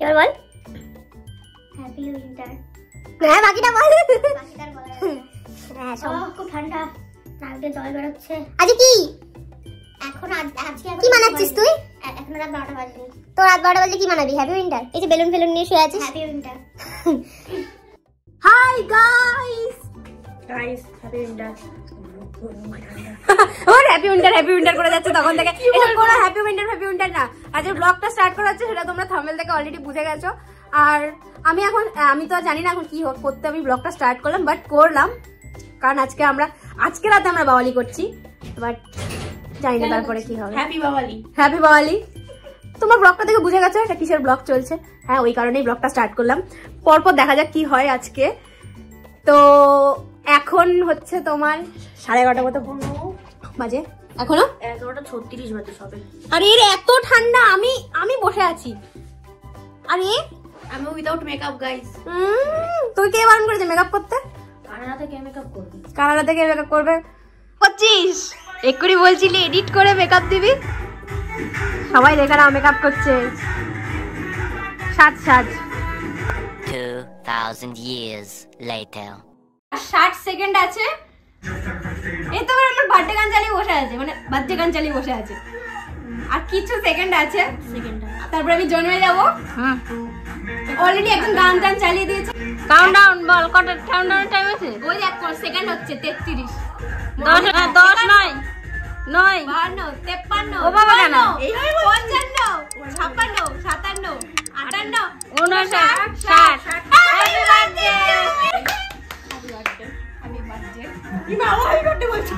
এবার বল happy winter. হ্যাঁ বাকিটা বল। বাকিটা বল। হ্যাঁ সব খুব ঠান্ডা, নাকে জল বেরোচ্ছে। আজ কি এখন আজকে কি মানাচ্ছিস তুই? এখন রাত 12টা বাজে। তো রাত 12টা বাজে কি মানাবি? Happy winter. এই যে বেলুন ফেলুন নিয়ে শুয়ে আছিস। Happy winter. Hi guys happy winter. ওর হ্যাপি উইন্টার করে যাচ্ছে তখন থেকে। এটা কোনো হ্যাপি উইন্টার না। আজকে ব্লগটা স্টার্ট করা হচ্ছে, সেটা তোমরা থাম্বনেল থেকে অলরেডি বুঝে গেছো। আর আমি তো জানি না এখন কি করতে আমি ব্লগটা স্টার্ট করলাম, বাট করলাম কারণ আজকে রাতে আমরা বাওয়ালি করছি, বাট জানি না তারপরে কি হবে। হ্যাপি বাওয়ালি। তোমার ব্লগটা দেখে বুঝে গেছো এটা কিসের ব্লগ চলছে। হ্যাঁ ওই কারণেই ব্লগটা স্টার্ট করলাম। পরপর দেখা যাক কি হয় আজকে। তো এখন হচ্ছে তোমার 11:30 মতো বাজে। এখনো 11:36 বাজে সবে। আরে এত ঠান্ডা, আমি বসে আছি। আরে আমি উইদাউট মেকআপ গাইস। তুই কে বারণ করেছে মেকআপ করতে? কানাডা থেকে মেকআপ করবে। 25 এক্ষুনি বলছিলি এডিট করে মেকআপ দিবি। সবাই দেখে নাও মেকআপ করছে। সাজ 2000 years later 60 সেকেন্ড আছে। এই তো আমার বার্থডে গান চালিয়ে বসে আছে, আর কিছু সেকেন্ড আছে, তারপর আমি জন্মে যাবো। অলরেডি একজন গান চালিয়ে দিয়েছে। কাউন্টডাউন বল, কত কাউন্টডাউন টাইম আছে? ওই দেখ সেকেন্ড হচ্ছে 33 10 9 9 52 53 ও বাবা কেন 55 56 57 58 59 60। Happy birthday. কি বাবা হ্যাপি বার্থডে বলছো?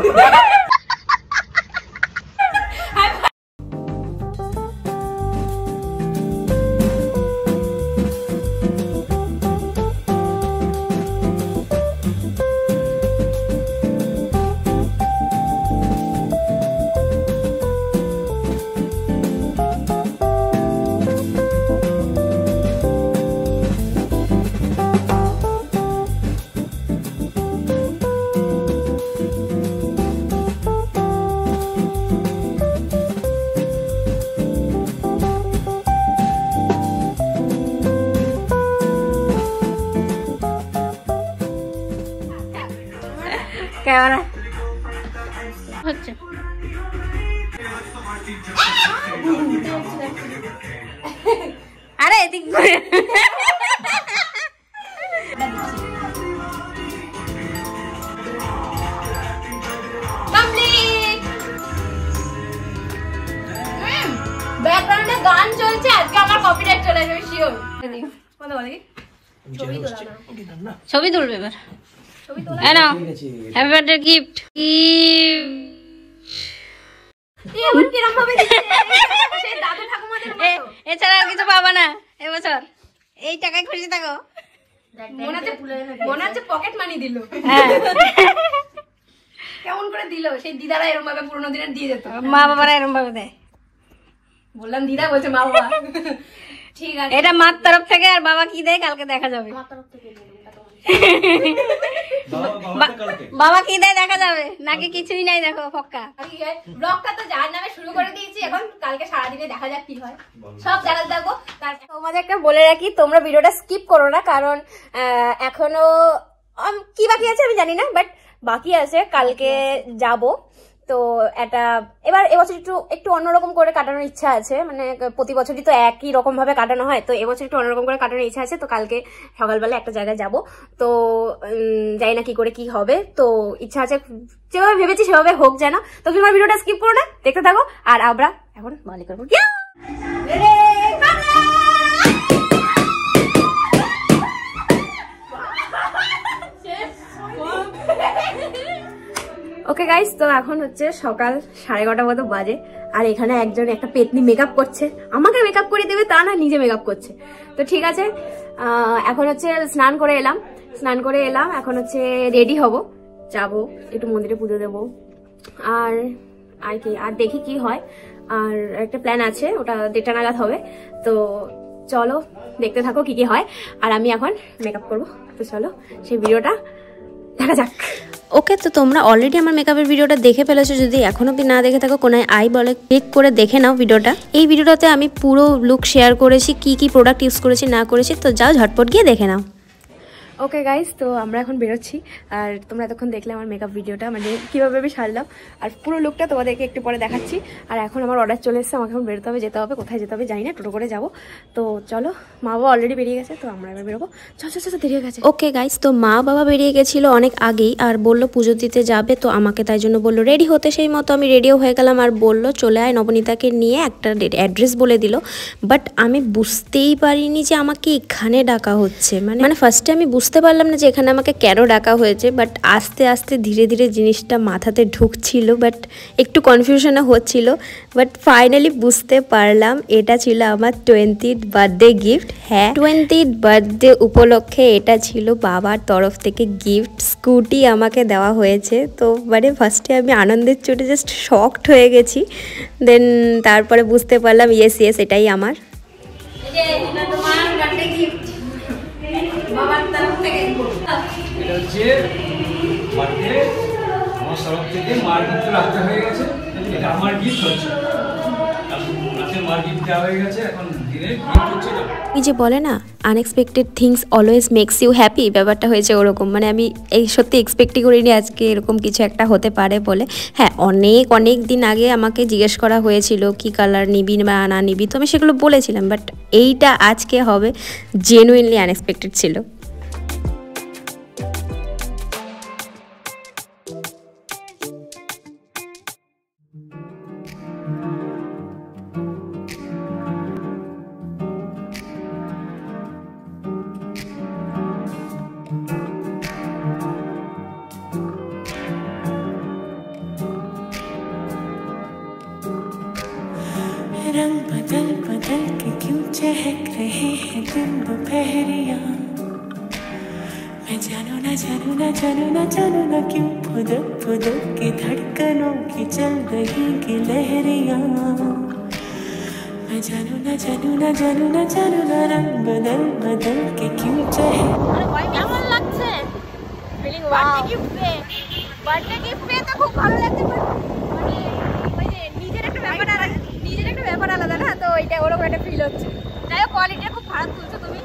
ক্যামেরা হচ্ছে আরে এদিক করে ব্যাকগ্রাউন্ডে গান চলছে। আজকে আমার কপিরাইট চলে যাবে শিওর। ছবি তুলবে এবার। Happy birthday gift. এছাড়া আর কিছু পাবা না এবছর। এই টাকায় খুশি থাকো। মনে হচ্ছে পকেট মানি দিল। কেমন করে দিল? সেই দিদারা এরকম ভাবে পুরোনো দিনের দিয়ে যেত। মা বাবারা এরকম ভাবে দেয়। বললাম দিদা, বলছে মা বাবা। ঠিক আছে, এটা মার তরফ থেকে। আর বাবা কি দেয় কালকে দেখা যাবে। বাবা কি দেয় দেখা যাবে, নাকি কিছুই নাই। দেখো ফক্কা ব্লগটা তো যার নামে শুরু করে দিয়েছি। এখন কালকে সারাদিনে দেখা যাক কি হয়, সব জানাতে থাকবো। তোমাদেরকে বলে রাখি তোমরা ভিডিওটা স্কিপ করো না, কারণ এখনো কি বাকি আছে আমি জানি না, বাট বাকি আছে। কালকে যাব তো এবছর একটু অন্যরকম করে কাটানোর ইচ্ছা আছে। মানে প্রতি বছরই তো একই রকম ভাবে কাটানো হয়, তো এবছর একটু অন্যরকম করে কাটানোর ইচ্ছা আছে। তো কালকে সকালবেলা একটা জায়গায় যাব, তো জানি না কি করে কি হবে। তো ইচ্ছা আছে যেভাবে ভেবেছি সেভাবে হোক যেন। তো তোমার ভিডিওটা স্কিপ করো না, দেখতে থাকো। আর আমরা এখন বালি করবো। ওকে গাইস, তো এখন হচ্ছে সকাল 11:30 মতো বাজে। আর এখানে একজন একটা পেতনি মেকআপ করছে। আমাকে মেকআপ করে দেবে তা না, নিজে মেকআপ করছে। তো ঠিক আছে, এখন হচ্ছে স্নান করে এলাম। এখন হচ্ছে রেডি হব, যাব একটু মন্দিরে পুজো দেবো। আর কি আর দেখি কি হয়। আর একটা প্ল্যান আছে, ওটা 1:30 নাগাদ হবে। তো চলো দেখতে থাকো কি হয়। আর আমি এখন মেকআপ করবো, তো চলো সেই ভিডিওটা দেখা যাক। ওকে, তো তোমরা অলরেডি আমার মেকআপের ভিডিওটা দেখে ফেলেছো। যদি এখনো না দেখে থাকো কোনায় আই বলে ক্লিক করে দেখে নাও ভিডিওটা। এই ভিডিওটাতে আমি পুরো লুক শেয়ার করেছি, কি কি প্রোডাক্ট ইউজ করেছি না করেছি, তো যাও ঝটপট গিয়ে দেখে নাও। ওকে গাইস, তো আমরা এখন বেরোচ্ছি। আর তোমরা এতক্ষণ দেখলে আমার মেকআপ ভিডিওটা, মানে কীভাবে আমি সারলাম, আর পুরো লুকটা তোমাদেরকে একটু পরে দেখাচ্ছি। আর এখন আমার অর্ডার চলে এসেছে, আমাকে এখন বেরোতে হবে, যেতে হবে। কোথায় যেতে হবে জানি না, টোটো করে যাবো। তো চলো, মা বাবা অলরেডি বেরিয়ে গেছে, তো আমরা এবার বেরোবো। চল চল চল, দেরি হয়ে গেছে। ওকে গাইস, তো মা বাবা বেরিয়ে গেছিল অনেক আগেই, আর বললো পুজো দিতে যাবে, তো আমাকে তাই জন্য বললো রেডি হতে। সেই মতো আমি রেডিও হয়ে গেলাম, আর বললো চলে আয় নবনীতাকে নিয়ে, একটা অ্যাড্রেস বলে দিল। বাট আমি বুঝতেই পারিনি যে আমাকে এখানে ডাকা হচ্ছে। মানে ফার্স্টে আমি বুঝতে পারলাম না যে এখানে আমাকে কেন ডাকা হয়েছে, বাট আস্তে আস্তে ধীরে ধীরে জিনিসটা মাথাতে ঢুকছিল, বাট একটু কনফিউশনও হচ্ছিল। বাট ফাইনালি বুঝতে পারলাম এটা ছিল আমার 20th বার্থডে গিফট। হ্যাঁ, 20th বার্থডে উপলক্ষে এটা ছিল বাবার তরফ থেকে গিফট। স্কুটি আমাকে দেওয়া হয়েছে। তো মানে ফার্স্টে আমি আনন্দের চোটে জাস্ট শকড হয়ে গেছি। দেন তারপরে বুঝতে পারলাম ইয়েস এটাই আমার। এটা হচ্ছে বার্থডে আমার তরফ থেকে মার গিফট রাখতে হয়ে গেছে। এটা আমার গিফট হচ্ছে, মার গিফট দেওয়া হয়ে গেছে, এখন দিনের গিফট হচ্ছে। এই যে বলে না unexpected things always makes you happy, ব্যাপারটা হয়েছে ওরকম। মানে আমি এই সত্যি এক্সপেক্টই করিনি আজকে এরকম কিছু একটা হতে পারে বলে। হ্যাঁ, অনেক দিন আগে আমাকে জিজ্ঞেস করা হয়েছিল কি কালার নিবি বা না নিবি, তো আমি সেগুলো বলেছিলাম। বাট এইটা আজকে হবে, জেনুইনলি আনএক্সপেক্টেড ছিল। रंग बदल बदल के क्यों चहक रहे हैं दिन दोपहरिया। मैं जानू ना जानू ना जानू ना जानू ना क्यों फुदक फुदक के धड़कनों की चल रही की लहरिया। मैं जानू ना जानू ना जानू ना जानू ना रंग बदल बदल के क्यों चहक। কেমন লাগছে? Feeling wow. বার্থডে গিফট পেয়ে তো খুব ভালো লাগছে। নিজের একটা ব্যাপার আলাদা না, তো ওইটা ওরকম একটা ফিল হচ্ছে। যাই হোক, কোয়ালিটিটা খুব খারাপ তুলছো তুমি,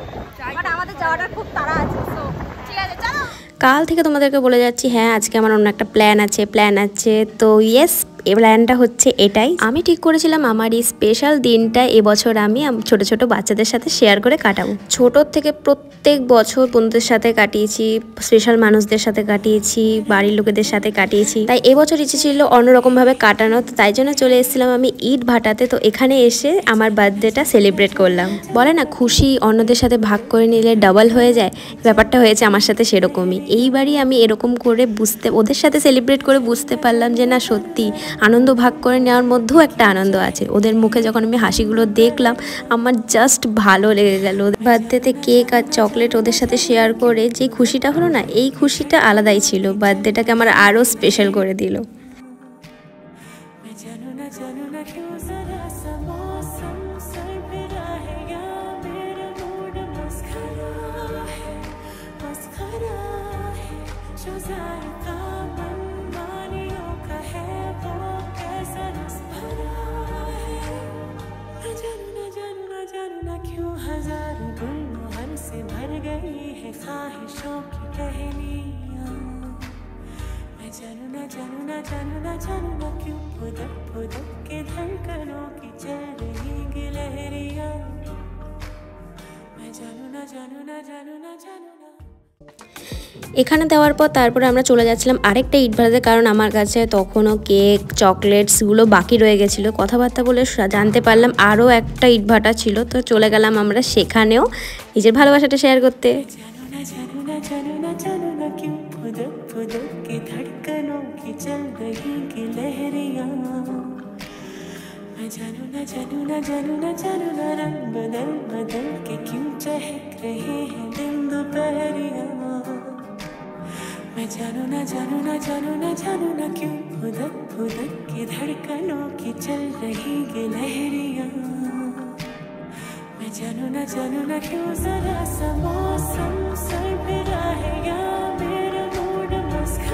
বাট আমাদের যাওয়াটার খুব তাড়া আছে। তো ঠিক আছে, চলো। কাল থেকে তোমাদেরকে বলে যাচ্ছি, হ্যাঁ আজকে আমার অন্য একটা প্ল্যান আছে। তো ইয়েস, এই প্ল্যানটা হচ্ছে এটাই। আমি ঠিক করেছিলাম আমার এই স্পেশাল দিনটা এবছর আমি ছোট ছোট বাচ্চাদের সাথে শেয়ার করে কাটাবো। ছোটোর থেকে প্রত্যেক বছর বন্ধুদের সাথে কাটিয়েছি, স্পেশাল মানুষদের সাথে কাটিয়েছি, বাড়ির লোকেদের সাথে কাটিয়েছি। তাই এবছর ইচ্ছে ছিল অন্যরকমভাবে কাটানো, তো তাই জন্য চলে এসেছিলাম আমি ইট ভাটাতে। তো এখানে এসে আমার বার্থডেটা সেলিব্রেট করলাম। বলে না খুশি অন্যদের সাথে ভাগ করে নিলে ডাবল হয়ে যায়, ব্যাপারটা হয়েছে আমার সাথে সেরকমই। এইবারই আমি এরকম করে ওদের সাথে সেলিব্রেট করে বুঝতে পারলাম যে না সত্যি আনন্দ ভাগ করে নেওয়ার মধ্যেও একটা আনন্দ আছে। ওদের মুখে যখন আমি হাসিগুলো দেখলাম আমার জাস্ট ভালো লেগে গেল। বার্থডেতে কেক আর চকলেট ওদের সাথে শেয়ার করে যে খুশিটা হলো না, এই খুশিটা আলাদাই ছিল, বার্থডেটাকে আমার আরও স্পেশাল করে দিল। हजारों गुलमोहर से भर गई है ख्वाहिशों की टहनियाँ। मैं जानू ना जानू ना जानू ना जानू ना क्यों फुदक फुदक के धड़कनों की चल रही गिलहरियाँ। मैं जानू ना जानू ना जानू ना जानू ना। এখানে দেওয়ার পর তারপরে আমরা চলে যাচ্ছিলাম আরেকটা ইট ভাটাতে, কারণ আমার কাছে তখনও কেক চকলেটসগুলো বাকি রয়ে গেছিলো। কথাবার্তা বলে জানতে পারলাম আরও একটা ইট ভাটা ছিল, তো চলে গেলাম আমরা সেখানেও নিজের ভালোবাসাটা শেয়ার করতে। जानू ना जानू ना जानू ना जानू ना रंग बदल बदल के क्यों चहक रहे हैं दिन दोपहरिया। मैं जानू ना जानू ना जानू ना जानू ना क्यों फुदक फुदक के धड़कनों की चल रही गिलहरियाँ। मैं जानू ना क्यों जरा सा मौसम सर फिरा है या मेरा मूड मस्का।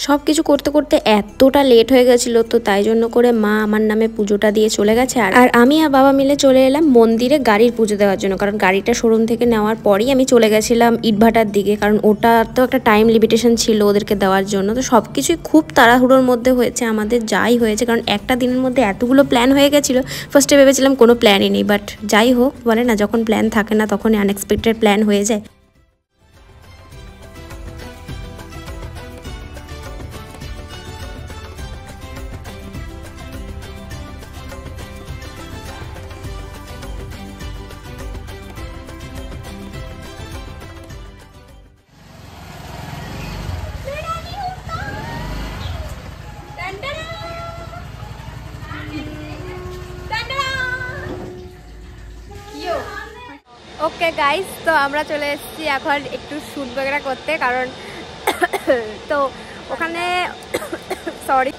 সব কিছু করতে করতে এতটা লেট হয়ে গেছিলো, তো তাই জন্য করে মা আমার নামে পুজোটা দিয়ে চলে গেছে। আর আমি আর বাবা মিলে চলে এলাম মন্দিরে গাড়ির পুজো দেওয়ার জন্য, কারণ গাড়িটা শোরুম থেকে নেওয়ার পরেই আমি চলে গেছিলাম ইটভাটার দিকে, কারণ ওটা তো একটা টাইম লিমিটেশন ছিল ওদেরকে দেওয়ার জন্য। তো সব কিছুই খুব তাড়াহুড়োর মধ্যে হয়েছে আমাদের, যাই হয়েছে, কারণ একটা দিনের মধ্যে এতগুলো প্ল্যান হয়ে গেছিলো। ফার্স্টে ভেবেছিলাম কোনো প্ল্যানই নেই, বাট যাই হোক, বলে না যখন প্ল্যান থাকে না তখনই আনএক্সপেক্টেড প্ল্যান হয়ে যায়। ওকে গাইস, তো আমরা চলে এসেছি এখন একটু শ্যুট বগেরা করতে, কারণ তো ওখানে সরি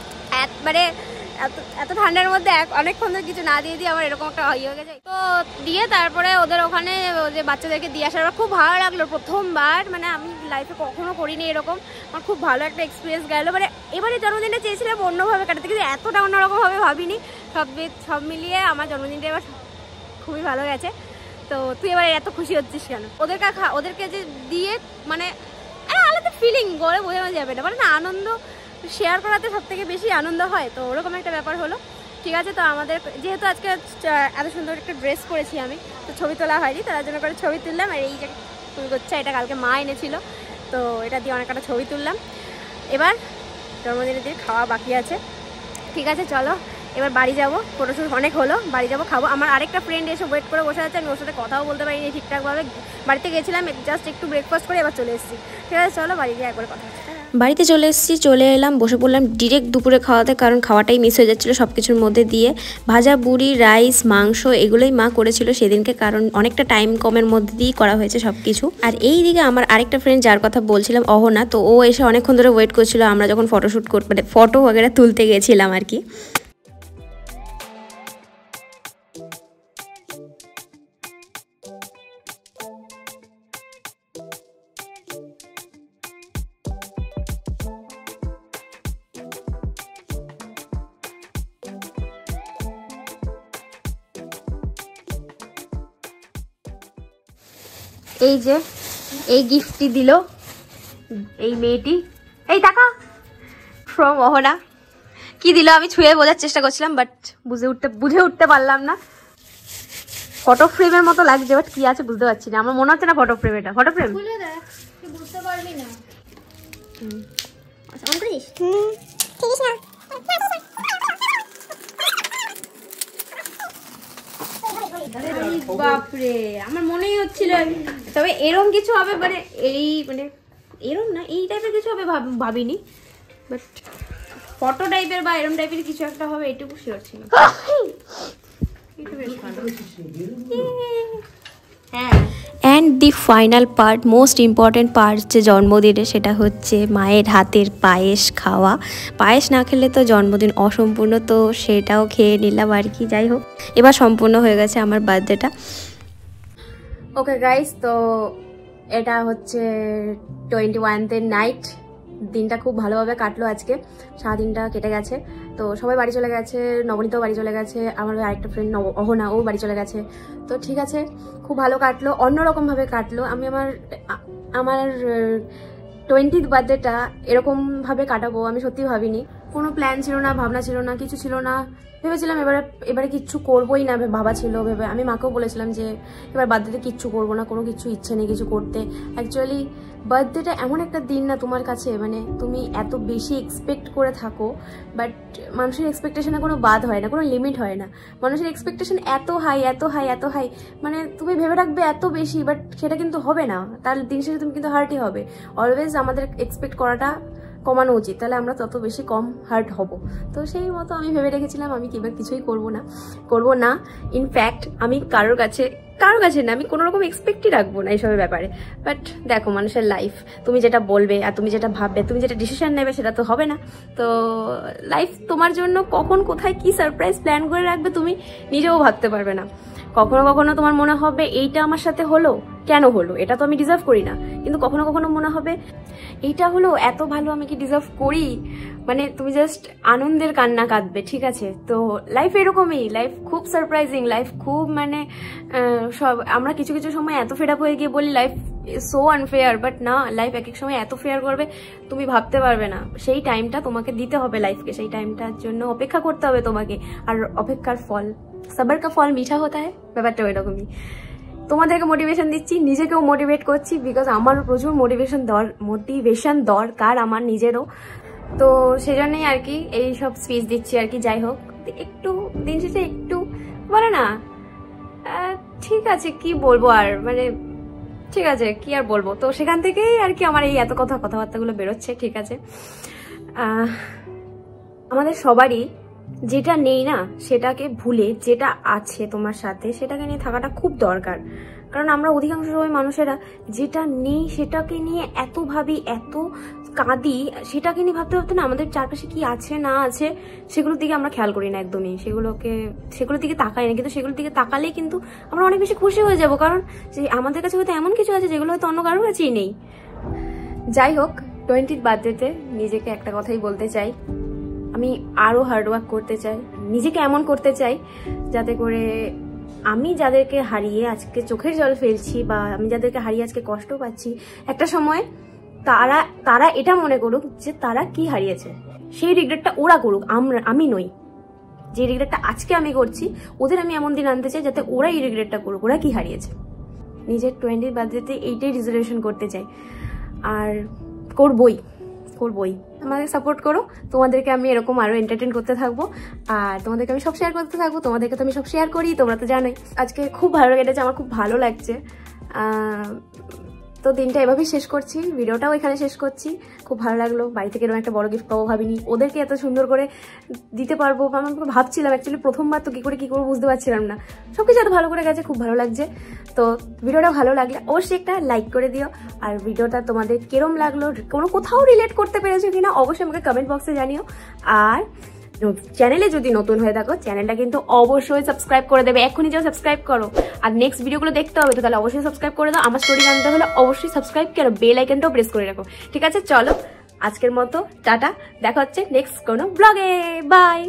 মানে এত ঠান্ডার মধ্যে অনেকক্ষণ ধরে কিছু না দিয়ে আমার এরকম একটা হয়ে গেছে। তো দিয়ে তারপরে ওদের ওখানে যে বাচ্চাদেরকে দিয়ে আসার খুব ভালো লাগলো, প্রথমবার, মানে আমি লাইফে কখনো করিনি এরকম, আমার খুব ভালো একটা এক্সপিরিয়েন্স গেল। মানে এবারে জন্মদিনটা চেয়েছিলাম অন্যভাবে কাটাতে, কিন্তু এতটা অন্যরকমভাবে ভাবিনি। সব মিলিয়ে আমার জন্মদিনটা এবার খুবই ভালো গেছে। তো তুই এবার এত খুশি হচ্ছিস কেন? ওদেরকে যে দিয়ে মানে আলাদা ফিলিং বলে বোঝানো যাবে না, মানে না আনন্দ শেয়ার করাতে সব থেকে বেশি আনন্দ হয়। তো ওরকম একটা ব্যাপার হলো। ঠিক আছে, তো আমাদের যেহেতু আজকে এত সুন্দর একটা ড্রেস পরেছি আমি, তো ছবি তোলা হয়নি, তার জন্য করে ছবি তুললাম। আর এই যে ফুলগোচ্ছা, এটা কালকে মা এনেছিল, তো এটা দিয়ে অনেক একটা ছবি তুললাম। এবার জন্মদিনের দিন খাওয়া বাকি আছে। ঠিক আছে, চলো এবার বাড়ি যাবো, ফটোশ্যুট অনেক হলো, বাড়ি যাবো, খাবো। আমার আরেকটা ফ্রেন্ড এসে ওয়েট করে বসে আছে, আমি ওর সাথে কথাও বলতে পারিনি ঠিকঠাকভাবে। বাড়িতে গেছিলাম জাস্ট একটু ব্রেকফাস্ট করে এবার চলে এসেছি। ঠিক আছে, চলো বাড়ি গিয়ে একবার কথা হচ্ছে। বাড়িতে চলে এসেছি, চলে এলাম, বসে পড়লাম ডিরেক্ট দুপুরে খাওয়াতে, কারণ খাওয়াটাই মিস হয়ে যাচ্ছিলো সব কিছুর মধ্যে দিয়ে। ভাজা বুড়ি, রাইস, মাংস এগুলোই মা করেছিল সেদিনকে, কারণ অনেকটা টাইম কমের মধ্যে দিয়েই করা হয়েছে সব কিছু। আর এই দিকে আমার আরেকটা ফ্রেন্ড যার কথা বলছিলাম, অহনা, তো ও এসে অনেকক্ষণ ধরে ওয়েট করছিল আমরা যখন ফটোশ্যুট মানে ফটো वगैरह তুলতে গেছিলাম আর কি। এই যে এই গিফটটি দিল এই মেয়েটি, এই টাকা ফ্রম অহনা। কি দিল আমি ছুঁয়ে বোঝার চেষ্টা করছিলাম, বাট বুঝে উঠতে পারলাম না। ফটো ফ্রেমের মতো লাগছে, বাট কি আছে বুঝতে পারছি না। আমার মনে হচ্ছে না ফটো ফ্রেম, এটা ফটো ফ্রেম। বুঝতে পারবি না। বাপরে, আমার মনেই হচ্ছিল তবে এরম কিছু হবে, মানে এরম না, এই টাইপের কিছু হবে ভাবিনি, বাট ফটো টাইপের বা এরম টাইপের কিছু একটা হবে এটুকু শিওর ছিল। And the final part, most important part যে জন্মদিনে, সেটা হচ্ছে মায়ের হাতের পায়েস খাওয়া। পায়েস না খেলে তো জন্মদিন অসম্পূর্ণ, তো সেটাও খেয়ে নিলাম আর কি। যাই হোক, এবার সম্পূর্ণ হয়ে গেছে আমার বার্থডেটা। ওকে গাইস, তো এটা হচ্ছে 21th নাইট। দিনটা খুব ভালোভাবে কাটলো আজকে, সারাদিনটা কেটে গেছে। তো সবাই বাড়ি চলে গেছে, নবনীতাও বাড়ি চলে গেছে, আমার আরেকটা ফ্রেন্ড অহনা ও বাড়ি চলে গেছে। তো ঠিক আছে, খুব ভালো কাটলো, অন্যরকমভাবে কাটলো। আমি আমার 20th বার্থডেটা এরকমভাবে কাটাবো আমি সত্যি ভাবিনি। কোনো প্ল্যান ছিল না, ভাবনা ছিল না, কিছু ছিল না। ভেবেছিলাম এবারে কিচ্ছু করবোই না, ভাবা ছিল ভেবে। আমি মাকেও বলেছিলাম যে এবার বার্থডেতে কিচ্ছু করবো না, কোনো কিছু ইচ্ছে নেই কিছু করতে। অ্যাকচুয়ালি বার্থডেটা এমন একটা দিন না তোমার কাছে, মানে তুমি এত বেশি এক্সপেক্ট করে থাকো, বাট মানুষের এক্সপেকটেশনে কোনো বাদ হয় না, কোনো লিমিট হয় না। মানুষের এক্সপেকটেশন এত হাই এত হাই এত হাই, মানে তুমি ভেবে রাখবে এত বেশি, বাট সেটা কিন্তু হবে না। তার দিন শেষে তুমি কিন্তু হার্টই হবে। অলওয়েজ আমাদের এক্সপেক্ট করাটা কমানো উচিত, তাহলে আমরা তত বেশি কম হার্ট হব। তো সেই মতো আমি ভেবে রেখেছিলাম আমি কিছুই করবো না। ইনফ্যাক্ট আমি কারোর কাছে না, আমি কোনো রকম এক্সপেক্টই রাখবো না এইসবের ব্যাপারে। বাট দেখো, মানুষের লাইফ, তুমি যেটা বলবে আর তুমি যেটা ভাববে, তুমি যেটা ডিসিশন নেবে সেটা তো হবে না। তো লাইফ তোমার জন্য কখন কোথায় কি সারপ্রাইজ প্ল্যান করে রাখবে তুমি নিজেও ভাবতে পারবে না। কখনো কখনো তোমার মনে হবে এইটা আমার সাথে হলো, কেন হলো, এটা তো আমি ডিজার্ভ করি না। কিন্তু কখনো কখনো মনে হবে এইটা হলো এত ভালো, আমি কি ডিজার্ভ করি? মানে তুমি জাস্ট আনন্দের কান্না কাঁদবে, ঠিক আছে? তো লাইফ এরকমই, লাইফ খুব সারপ্রাইজিং, লাইফ খুব মানে সব আমরা কিছু কিছু সময় এত ফেড আপ হয়ে গিয়ে বলি লাইফ সো আনফেয়ার, বাট না, লাইফ এক এক সময় এত ফেয়ার করবে তুমি ভাবতে পারবে না। সেই টাইমটা তোমাকে দিতে হবে লাইফকে, সেই টাইমটার জন্য অপেক্ষা করতে হবে তোমাকে। আর অপেক্ষার ফল, সবার কা ফল মিঠা হতা হয়, ব্যাপারটা ওইরকমই। তোমাদেরকে মোটিভেশন দিচ্ছি, নিজেকেও মোটিভেট করছি, বিকজ আমারও প্রচুর মোটিভেশন দরকার আমার নিজেরও। তো সেই জন্যই আর কি এই সব স্পিচ দিচ্ছি আর কি। যাই হোক, একটু দিন শেষে একটু বলে না, ঠিক আছে কি বলবো আর, মানে ঠিক আছে কি আর বলবো। তো সেখান থেকেই আর কি আমার এই এত কথাবার্তাগুলো বেরোচ্ছে, ঠিক আছে? আমাদের সবারই যেটা নেই না সেটাকে ভুলে যেটা আছে তোমার সাথে সেটাকে নিয়ে থাকাটা খুব দরকার। কারণ আমরা অধিকাংশ সময় মানুষেরা যেটা নেই সেটাকে নিয়ে এত ভাবি, এত কাঁদি, সেটাকে নিয়ে ভাবতে ভাবতে না আমাদের চারপাশে কি আছে না আছে সেগুলোর দিকে আমরা খেয়াল করি না একদমই, সেগুলোর দিকে তাকাই না। কিন্তু সেগুলোর দিকে তাকালেই কিন্তু আমরা অনেক বেশি খুশি হয়ে যাবো, কারণ আমাদের কাছে হয়তো এমন কিছু আছে যেগুলো হয়তো অন্য কারোর কাছেই নেই। যাই হোক, 20th বার্থডেতে নিজেকে একটা কথাই বলতে চাই, আমি আরো হার্ডওয়ার্ক করতে চাই, নিজেকে এমন করতে চাই যাতে করে আমি যাদেরকে হারিয়ে আজকে চোখের জল ফেলছি বা আমি যাদেরকে হারিয়ে আজকে কষ্ট পাচ্ছি, একটা সময় তারা এটা মনে করুক যে তারা কি হারিয়েছে, সেই রিগ্রেটটা ওরা করুক, আমি নই। যে রিগ্রেটটা আজকে আমি করছি ওদের আমি এমন দিন আনতে চাই যাতে ওরা এই রিগ্রেটটা করুক, ওরা কি হারিয়েছে। নিজের 20th বার্থডেতে এইটাই রিজলিউশন করতে চাই, আর করবই। আমাকে সাপোর্ট করো, তোমাদেরকে আমি এরকম আরো এন্টারটেইন করতে থাকবো, আর তোমাদেরকে আমি সব শেয়ার করতে থাকবো। তোমাদেরকে তো আমি সব শেয়ার করি, তোমরা তো জানোই। আজকে খুব ভালো কেটেছে, আমার খুব ভালো লাগছে। তো দিনটা এভাবেই শেষ করছি, ভিডিওটাও এখানে শেষ করছি। খুব ভালো লাগলো, বাড়ি থেকে এরকম একটা বড় গিফট পাবো ভাবিনি, ওদেরকে এত সুন্দর করে দিতে পারবো আমি ভাবছিলাম। অ্যাকচুয়ালি প্রথমবার তো কি করে বুঝতে পারছিলাম না, সবকিছু এত ভালো করে গেছে, খুব ভালো লাগছে। তো ভিডিওটা ভালো লাগলে অবশ্যই একটা লাইক করে দিও, আর ভিডিওটা তোমাদের কিরম লাগলো, কোথাও রিলেট করতে পেরেছো কিনা অবশ্যই আমাকে কমেন্ট বক্সে জানিও। আর চ্যানেলে যদি নতুন হয়ে থাকো চ্যানেলটা কিন্তু অবশ্যই সাবস্ক্রাইব করে দেবে, এখনই যাও সাবস্ক্রাইব করো। আর নেক্সট ভিডিওগুলো দেখতে হবে তো তাহলে অবশ্যই সাবস্ক্রাইব করে দাও। আমার স্টোরি জানতে হলে অবশ্যই সাবস্ক্রাইব করো, বেল আইকনটাও প্রেস করে রাখো, ঠিক আছে? চলো আজকের মতো টাটা, দেখা হচ্ছে নেক্সট কোনো ব্লগে, বাই।